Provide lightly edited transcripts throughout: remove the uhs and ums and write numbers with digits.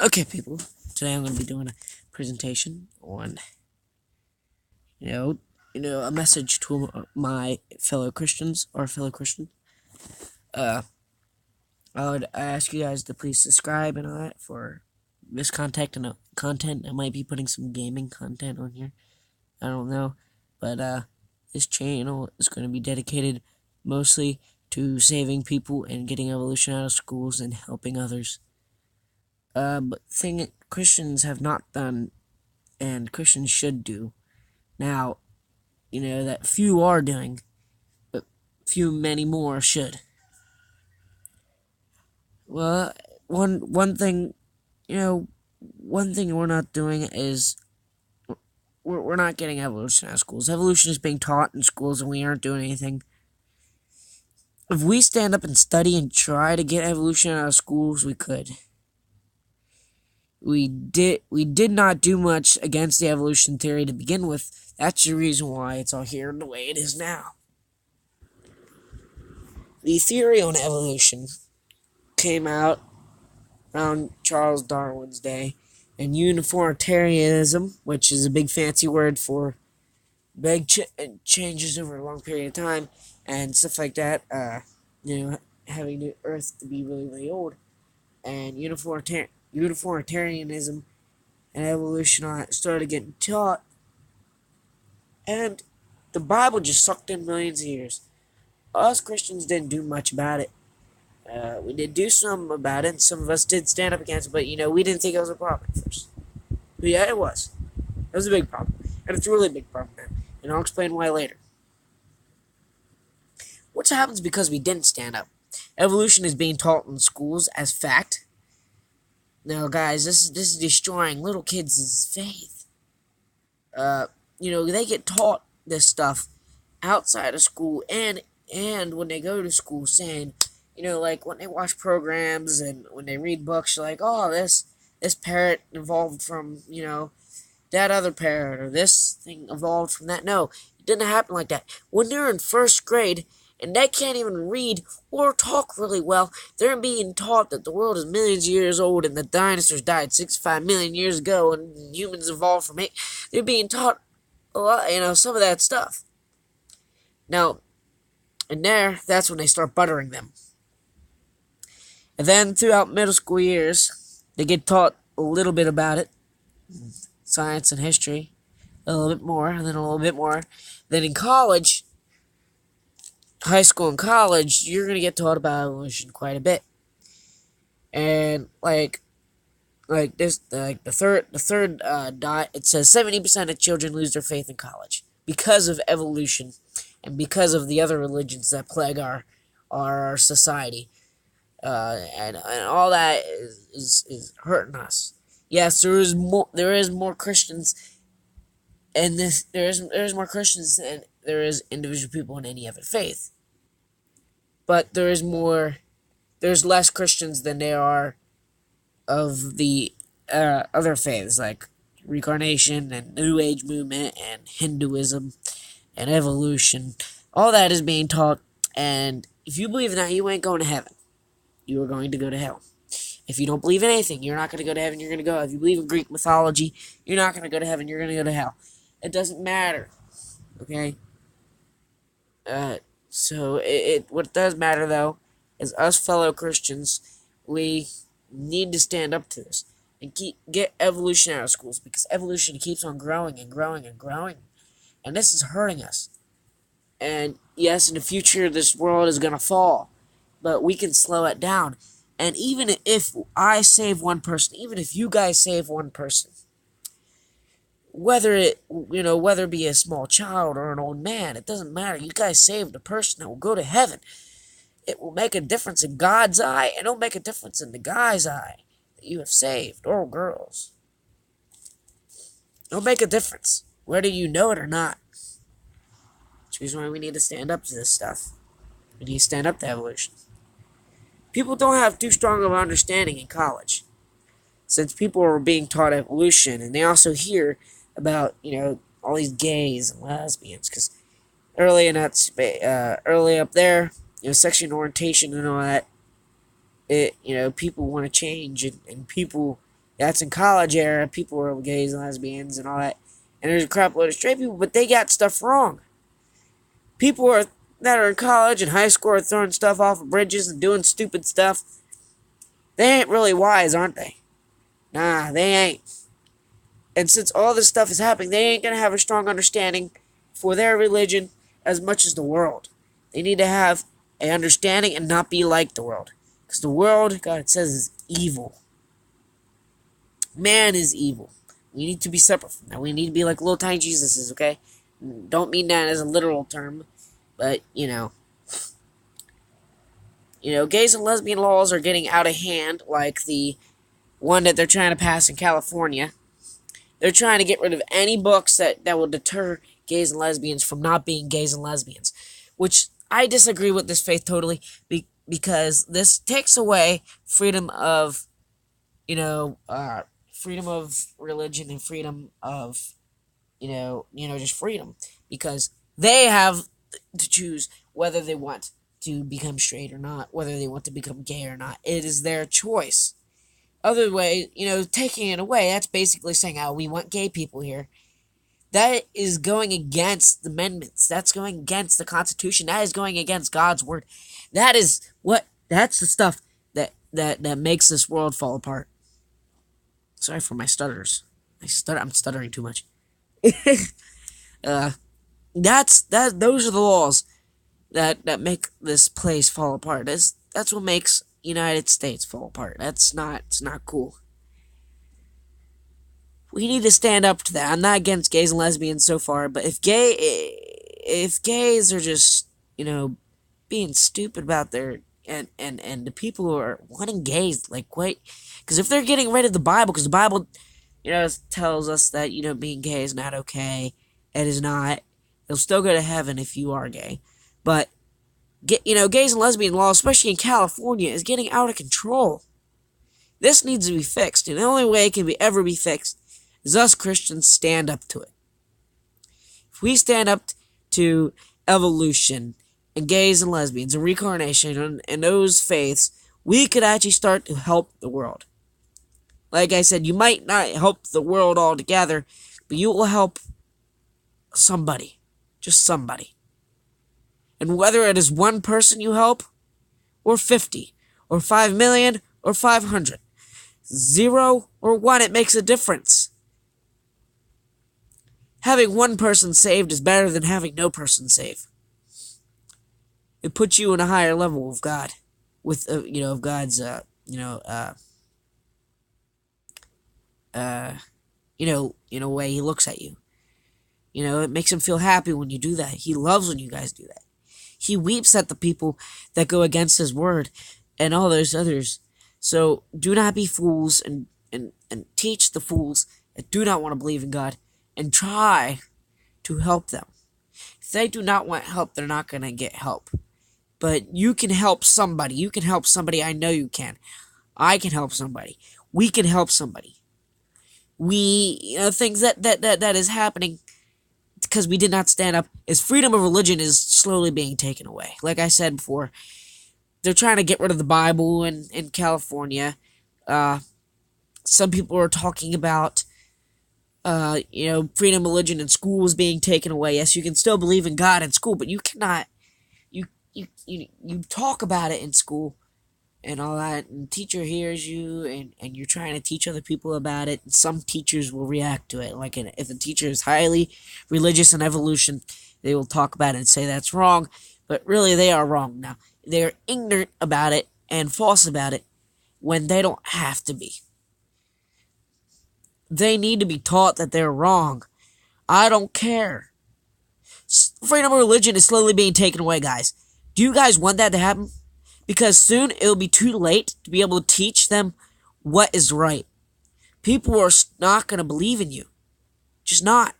Okay, people. Today I'm going to be doing a presentation on, a message to my fellow Christians or fellow Christian. I would ask you guys to please subscribe and all that for this content. I might be putting some gaming content on here. I don't know, but this channel is going to be dedicated mostly to saving people and getting evolution out of schools and helping others. But thing Christians have not done and Christians should do. Now, that few are doing, but many more should. Well, one thing, one thing we're not doing is we're not getting evolution out of schools. Evolution is being taught in schools, and we aren't doing anything. If we stand up and study and try to get evolution out of schools, we could. We did not do much against the evolution theory to begin with. That's the reason why it's all here the way it is now. The theory on evolution came out around Charles Darwin's day, and uniformitarianism, which is a big fancy word for big changes over a long period of time, and stuff like that, having the Earth to be really, really old, and uniformitarianism and evolution started getting taught, and the Bible just sucked in millions of years. Us Christians didn't do much about it. We did do some about it, and some of us did stand up against it, but, we didn't think it was a problem at first. But yeah, it was. It was a big problem. And it's a really big problem now. And I'll explain why later. What happens because we didn't stand up? Evolution is being taught in schools as fact. Now, guys, this is destroying little kids' faith. They get taught this stuff outside of school and when they go to school, saying, like when they watch programs and when they read books, like, oh, this parrot evolved from, that other parrot, or this thing evolved from that. No, it didn't happen like that. When they're in first grade and they can't even read or talk really well, they're being taught that the world is millions of years old and the dinosaurs died 65 million years ago and humans evolved from it. They're being taught a lot, some of that stuff. Now, and that's when they start buttering them. And then throughout middle school years, they get taught a little bit about it. Science and history. A little bit more, and then a little bit more. Then in college, high school and college, you're going to get taught about evolution quite a bit. And the third dot, it says 70% of children lose their faith in college because of evolution and because of the other religions that plague our society. And all that is hurting us. Yes, there is more Christians, and there is more Christians than there is individual people in any other faith. But there's less Christians than there are of the other faiths, like reincarnation and New Age movement and Hinduism and evolution. All that is being taught, and if you believe in that, you ain't going to heaven. You are going to go to hell. If you don't believe in anything, you're not going to go to heaven, you're going to go. If you believe in Greek mythology, you're not going to go to heaven, you're going to go to hell. It doesn't matter. Okay? What does matter, though, is us fellow Christians, we need to stand up to this and get evolution out of schools, because evolution keeps on growing and growing and growing. And this is hurting us. And yes, in the future, this world is going to fall, but we can slow it down. And even if I save one person, even if you guys save one person, whether it be a small child or an old man, it doesn't matter. You guys saved a person that will go to heaven. It will make a difference in God's eye, and it'll make a difference in the guy's eye that you have saved, or girls. It'll make a difference, whether you know it or not. Which is why we need to stand up to this stuff. We need to stand up to evolution. People don't have too strong of an understanding in college, since people are being taught evolution, and they also hear about, all these gays and lesbians, because early up there, sexual orientation and all that, people want to change, and people, that's in college era. People were gays and lesbians and all that. And there's a crap load of straight people, but they got stuff wrong. People that are in college and high school are throwing stuff off of bridges and doing stupid stuff. They ain't really wise, aren't they? Nah, they ain't. And since all this stuff is happening, they ain't going to have a strong understanding for their religion as much as the world. They need to have an understanding and not be like the world. Because the world, God, it says, is evil. Man is evil. We need to be separate from that. We need to be like little tiny Jesuses, okay? Don't mean that as a literal term, but, gays and lesbian laws are getting out of hand, like the one that they're trying to pass in California. They're trying to get rid of any books that will deter gays and lesbians from not being gays and lesbians, which I disagree with this faith totally, because this takes away freedom of, freedom of religion and freedom of, just freedom, because they have to choose whether they want to become straight or not, whether they want to become gay or not. It is their choice. Other way, taking it away, that's basically saying, oh, we want gay people here. That is going against the amendments. That's going against the Constitution. That is going against God's word. That's the stuff that makes this world fall apart. Sorry for my stutters. I'm stuttering too much. Those are the laws that make this place fall apart. That's what makes United States fall apart. It's not cool. We need to stand up to that. I'm not against gays and lesbians so far, but if gays are just, being stupid about their, and the people who are wanting gays, like, wait, because if they're getting rid of the Bible, because the Bible, tells us that, being gay is not okay, it is not. You'll still go to heaven if you are gay, but gays and lesbian law, especially in California, is getting out of control. This needs to be fixed, and the only way it can ever be fixed is us Christians stand up to it. If we stand up to evolution and gays and lesbians and reincarnation and those faiths, we could actually start to help the world. Like I said, you might not help the world altogether, but you will help somebody. Just somebody. And whether it is one person you help, or 50, or 5 million, or 500, 0 or 1, it makes a difference. Having one person saved is better than having no person saved. It puts you in a higher level of God, with of God's way He looks at you. It makes Him feel happy when you do that. He loves when you guys do that. He weeps at the people that go against His word and all those others. So do not be fools and teach the fools that do not want to believe in God and try to help them. If they do not want help, they're not going to get help. But you can help somebody. You can help somebody. I know you can. I can help somebody. We can help somebody. Things that is happening because we did not stand up, is freedom of religion is slowly being taken away. Like I said before, they're trying to get rid of the Bible in California. Some people are talking about, freedom of religion in schools being taken away. Yes, you can still believe in God in school, but you cannot, you talk about it in school and all that, and teacher hears you, and you're trying to teach other people about it, and some teachers will react to it. Like, if a teacher is highly religious in evolution, they will talk about it and say that's wrong, but really they are wrong now. They're ignorant about it and false about it when they don't have to be. They need to be taught that they're wrong. I don't care. Freedom of religion is slowly being taken away, guys. Do you guys want that to happen? Because soon it'll be too late to be able to teach them what is right. People are not going to believe in you. Just not.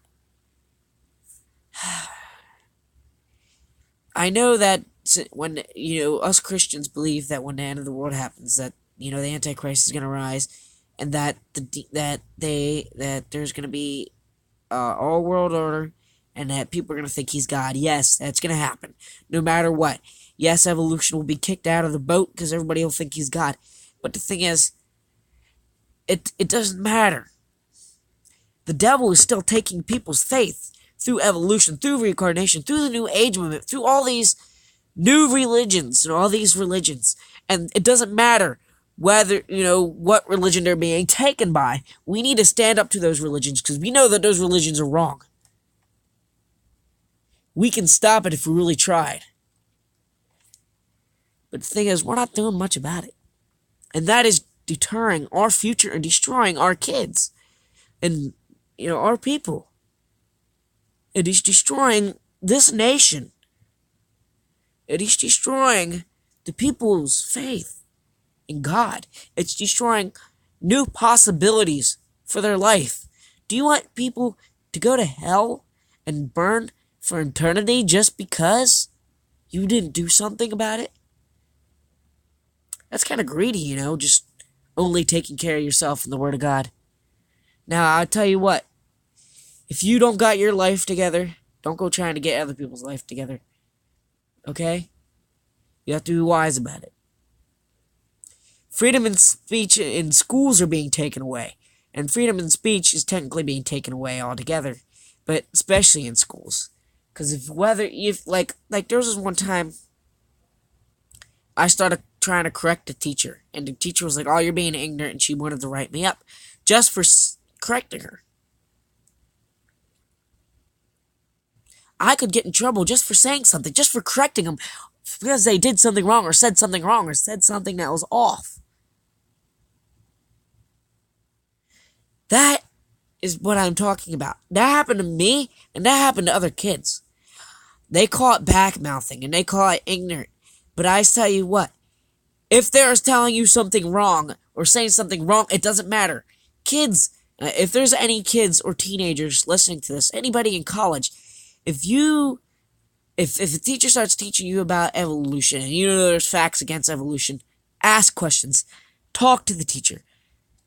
I know that when, us Christians believe that when the end of the world happens, that, the Antichrist is going to rise, and that there's going to be all world order, and that people are going to think he's God. Yes, that's going to happen, no matter what. Yes, evolution will be kicked out of the boat because everybody will think he's God. But the thing is, It doesn't matter. The devil is still taking people's faith through evolution, through reincarnation, through the New Age movement, through all these new religions and all these religions. And it doesn't matter whether, what religion they're being taken by. We need to stand up to those religions because we know that those religions are wrong. We can stop it if we really tried. But the thing is, we're not doing much about it. And that is deterring our future and destroying our kids and, our people. It is destroying this nation. It is destroying the people's faith in God. It's destroying new possibilities for their life. Do you want people to go to hell and burn for eternity just because you didn't do something about it? That's kind of greedy, just only taking care of yourself and the Word of God. Now, I'll tell you what. If you don't got your life together, don't go trying to get other people's life together. Okay? You have to be wise about it. Freedom of speech in schools are being taken away. And freedom of speech is technically being taken away altogether. But especially in schools. Because if there was this one time I started trying to correct a teacher. And the teacher was like, oh, you're being ignorant. And she wanted to write me up. Just for correcting her. I could get in trouble just for saying something. Just for correcting them. Because they did something wrong. Or said something wrong. Or said something that was off. That is what I'm talking about. That happened to me. And that happened to other kids. They call it back-mouthing. And they call it ignorant. But I tell you what. If they're telling you something wrong, or saying something wrong, it doesn't matter. Kids, if there's any kids or teenagers listening to this, anybody in college, if a teacher starts teaching you about evolution, and there's facts against evolution, ask questions. Talk to the teacher.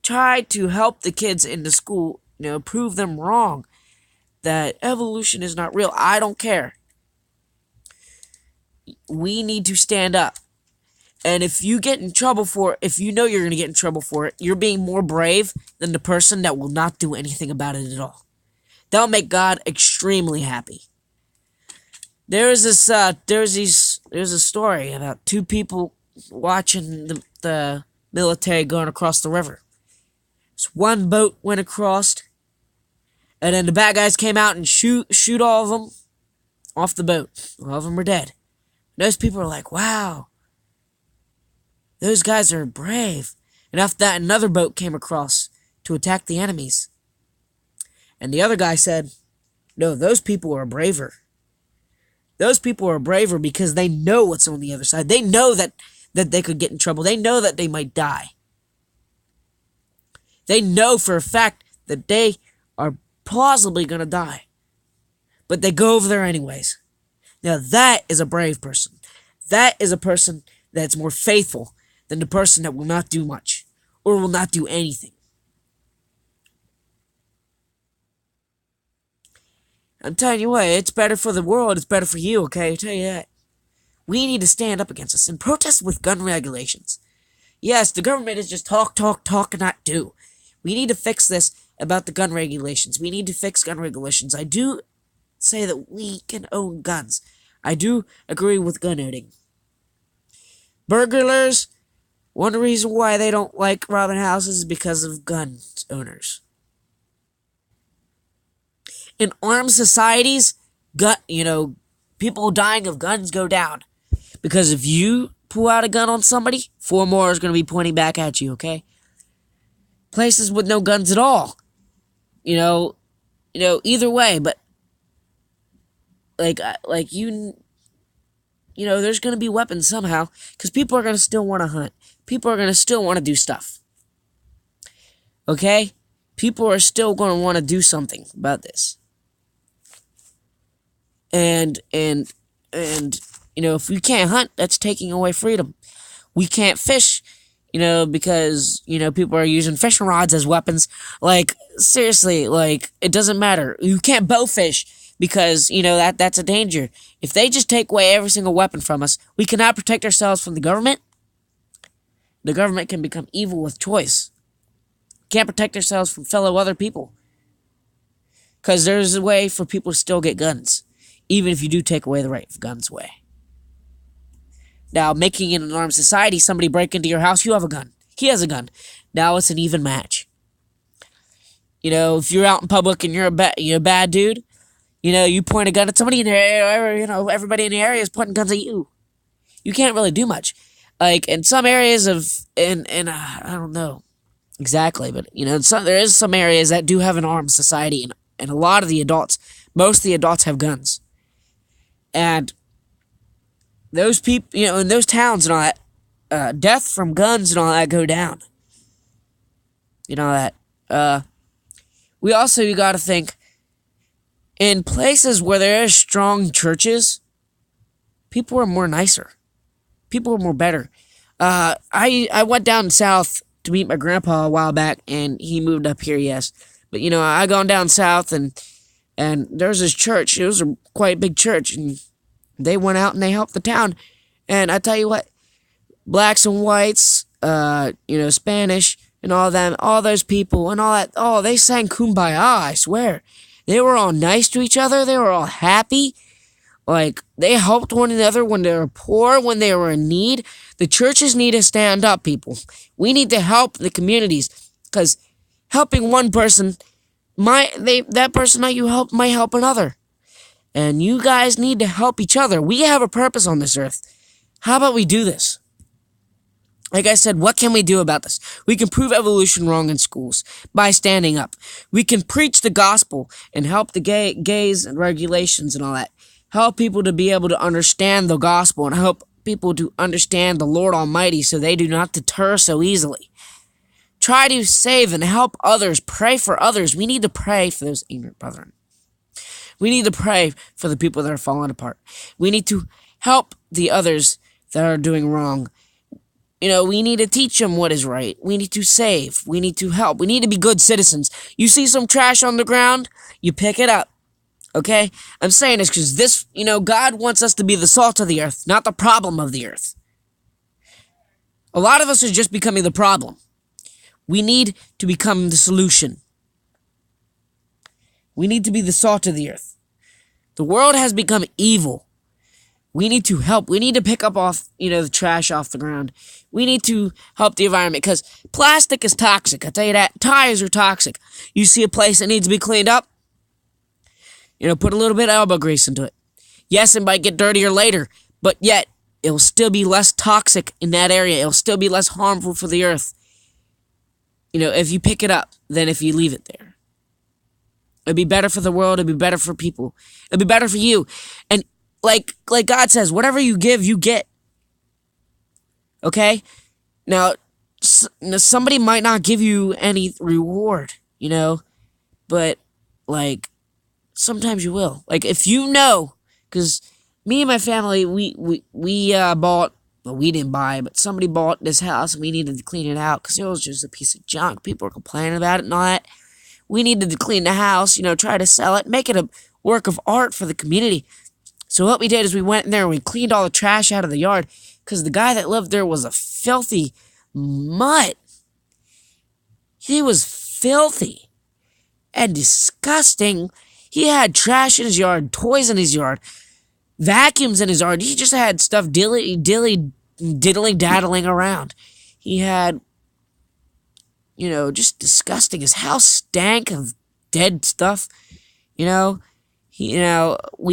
Try to help the kids in the school, prove them wrong. That evolution is not real. I don't care. We need to stand up. And if you get in trouble for it, if you know you're going to get in trouble for it, you're being more brave than the person that will not do anything about it at all. That'll make God extremely happy. There's a story about two people watching the military going across the river. So one boat went across, and then the bad guys came out and shoot all of them off the boat. All of them were dead. And those people are like, wow. Those guys are brave. And after that, another boat came across to attack the enemies. And the other guy said, no, those people are braver. Those people are braver because they know what's on the other side. They know that they could get in trouble. They know that they might die. They know for a fact that they are plausibly going to die. But they go over there anyways. Now that is a brave person. That is a person that's more faithful than the person that will not do much or will not do anything. I'm telling you what, it's better for the world, it's better for you, okay? I tell you that. We need to stand up against this and protest with gun regulations. Yes, the government is just talk, and not do. We need to fix this about the gun regulations. We need to fix gun regulations. I do say that we can own guns. I do agree with gun owning. Burglars, one reason why they don't like robbing houses is because of gun owners. In armed societies, people dying of guns go down. Because if you pull out a gun on somebody, 4 more is going to be pointing back at you, okay? Places with no guns at all. Either way, but there's going to be weapons somehow, because people are going to still want to hunt. People are going to still want to do stuff. Okay? People are still going to want to do something about this. And if we can't hunt, that's taking away freedom. We can't fish, because, people are using fishing rods as weapons. Seriously, it doesn't matter. You can't bow fish because, that's a danger. If they just take away every single weapon from us, we cannot protect ourselves from the government. The government can become evil with choice. Can't protect ourselves from fellow other people. Because there's a way for people to still get guns, even if you do take away the right of guns away. Now, making it an armed society, somebody break into your house, you have a gun. He has a gun. Now it's an even match. If you're out in public and you're a bad dude, you point a gun at somebody in the area, everybody in the area is pointing guns at you. You can't really do much. Like, in some areas I don't know exactly, but, there is some areas that do have an armed society, and a lot of most of the adults have guns. And those people, in those towns and all that, death from guns and all that go down. We also, you gotta think, in places where there are strong churches, people are more nicer. People are more better. I went down south to meet my grandpa a while back, and he moved up here, yes. But, I gone down south, and there's this church. It was a quite big church, and they went out and they helped the town. And I tell you what, blacks and whites, Spanish, and all those people, and all that, they sang Kumbaya, I swear. They were all nice to each other. They were all happy. Like, they helped one another when they were poor, when they were in need. The churches need to stand up, people. We need to help the communities, because helping one person, that person that you help might help another. And you guys need to help each other. We have a purpose on this earth. How about we do this? Like I said, what can we do about this? We can prove evolution wrong in schools by standing up. We can preach the gospel and help the gays and regulations and all that. Help people to be able to understand the gospel and help people to understand the Lord Almighty so they do not deter so easily. Try to save and help others. Pray for others. We need to pray for those ignorant brethren. We need to pray for the people that are falling apart. We need to help the others that are doing wrong. We need to teach them what is right. We need to save. We need to help. We need to be good citizens. You see some trash on the ground, you pick it up. Okay? I'm saying this because God wants us to be the salt of the earth, not the problem of the earth. A lot of us are just becoming the problem. We need to become the solution. We need to be the salt of the earth. The world has become evil. We need to help. We need to pick up the trash off the ground. We need to help the environment because plastic is toxic. I tell you that. Tires are toxic. You see a place that needs to be cleaned up, put a little bit of elbow grease into it. Yes, it might get dirtier later, but yet it will still be less toxic in that area. It will still be less harmful for the earth. If you pick it up than if you leave it there. It'd be better for the world. It'd be better for people. It'd be better for you. And like God says, whatever you give, you get. Okay? Now, somebody might not give you any reward, but, sometimes you will. If because me and my family, we bought, well, we didn't buy, but somebody bought this house, and we needed to clean it out, because it was just a piece of junk. People were complaining about it and all that. We needed to clean the house, try to sell it, make it a work of art for the community. So what we did is we went in there and we cleaned all the trash out of the yard, because the guy that lived there was a filthy mutt. He was filthy and disgusting. He had trash in his yard, toys in his yard, vacuums in his yard. He just had stuff diddly-daddling around. He had, just disgusting. His house stank of dead stuff. We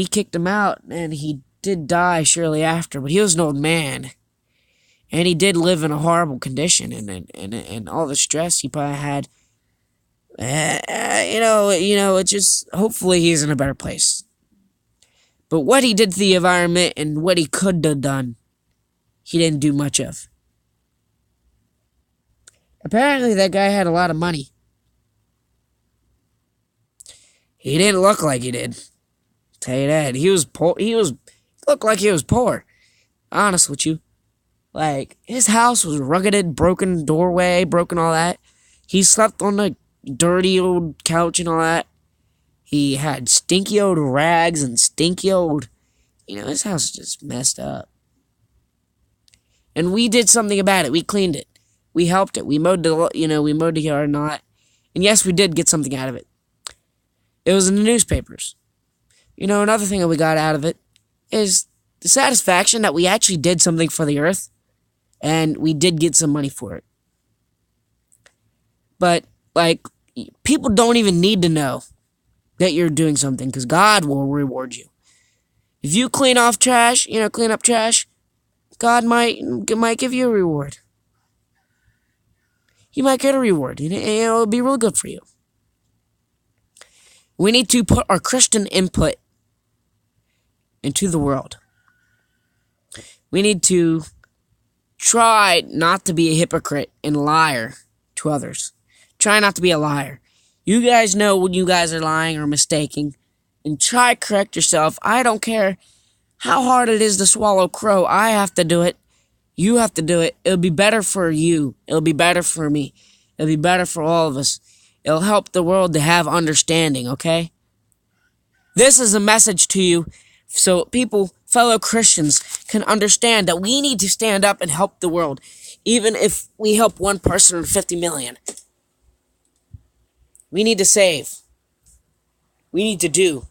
kicked him out, and he did die shortly after, but he was an old man. And he did live in a horrible condition, and all the stress he probably had. It just, hopefully he's in a better place. But what he did to the environment and what he could have done, he didn't do much of. Apparently that guy had a lot of money. He didn't look like he did. Tell you that. He was poor. Looked like he was poor. Honest with you. His house was rugged, broken doorway, broken all that. He slept on a dirty old couch and all that. He had stinky old rags and stinky old... his house was just messed up. And we did something about it. We cleaned it. we helped it. We mowed the yard and all that. And yes, we did get something out of it. It was in the newspapers. Another thing that we got out of it is the satisfaction that we actually did something for the earth, and we did get some money for it. But, like, people don't even need to know that you're doing something, because God will reward you. If you clean up trash, God might give you a reward. You might get a reward. It'll be real good for you. We need to put our Christian input into the world. We need to try not to be a hypocrite and liar to others. Try not to be a liar. You guys know when you guys are lying or mistaking, and try to correct yourself. I don't care how hard it is to swallow crow. I have to do it. You have to do it. It'll be better for you. It'll be better for me. It'll be better for all of us. It'll help the world to have understanding, okay? This is a message to you so people, fellow Christians, can understand that we need to stand up and help the world, even if we help one person or 50 million. We need to save. We need to do.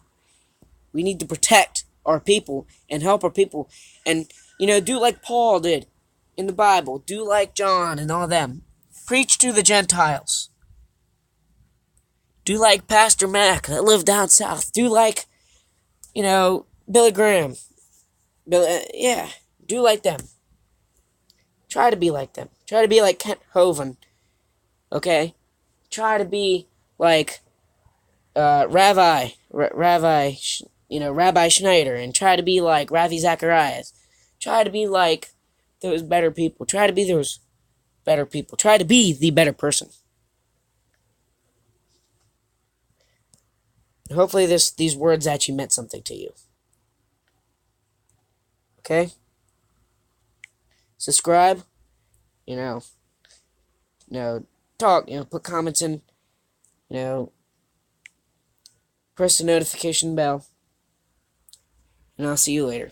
We need to protect our people and help our people. And, do like Paul did in the Bible. Do like John and all them. Preach to the Gentiles. Do like Pastor Mac that lived down south. Do like, Billy Graham. Do like them. Try to be like them. Try to be like Kent Hovind. Okay? Try to be like Rabbi Schneider, and try to be like Ravi Zacharias. Try to be like those better people. Try to be those better people. Try to be the better person. Hopefully these words actually meant something to you. Okay? Subscribe. Talk, put comments in, press the notification bell, and I'll see you later.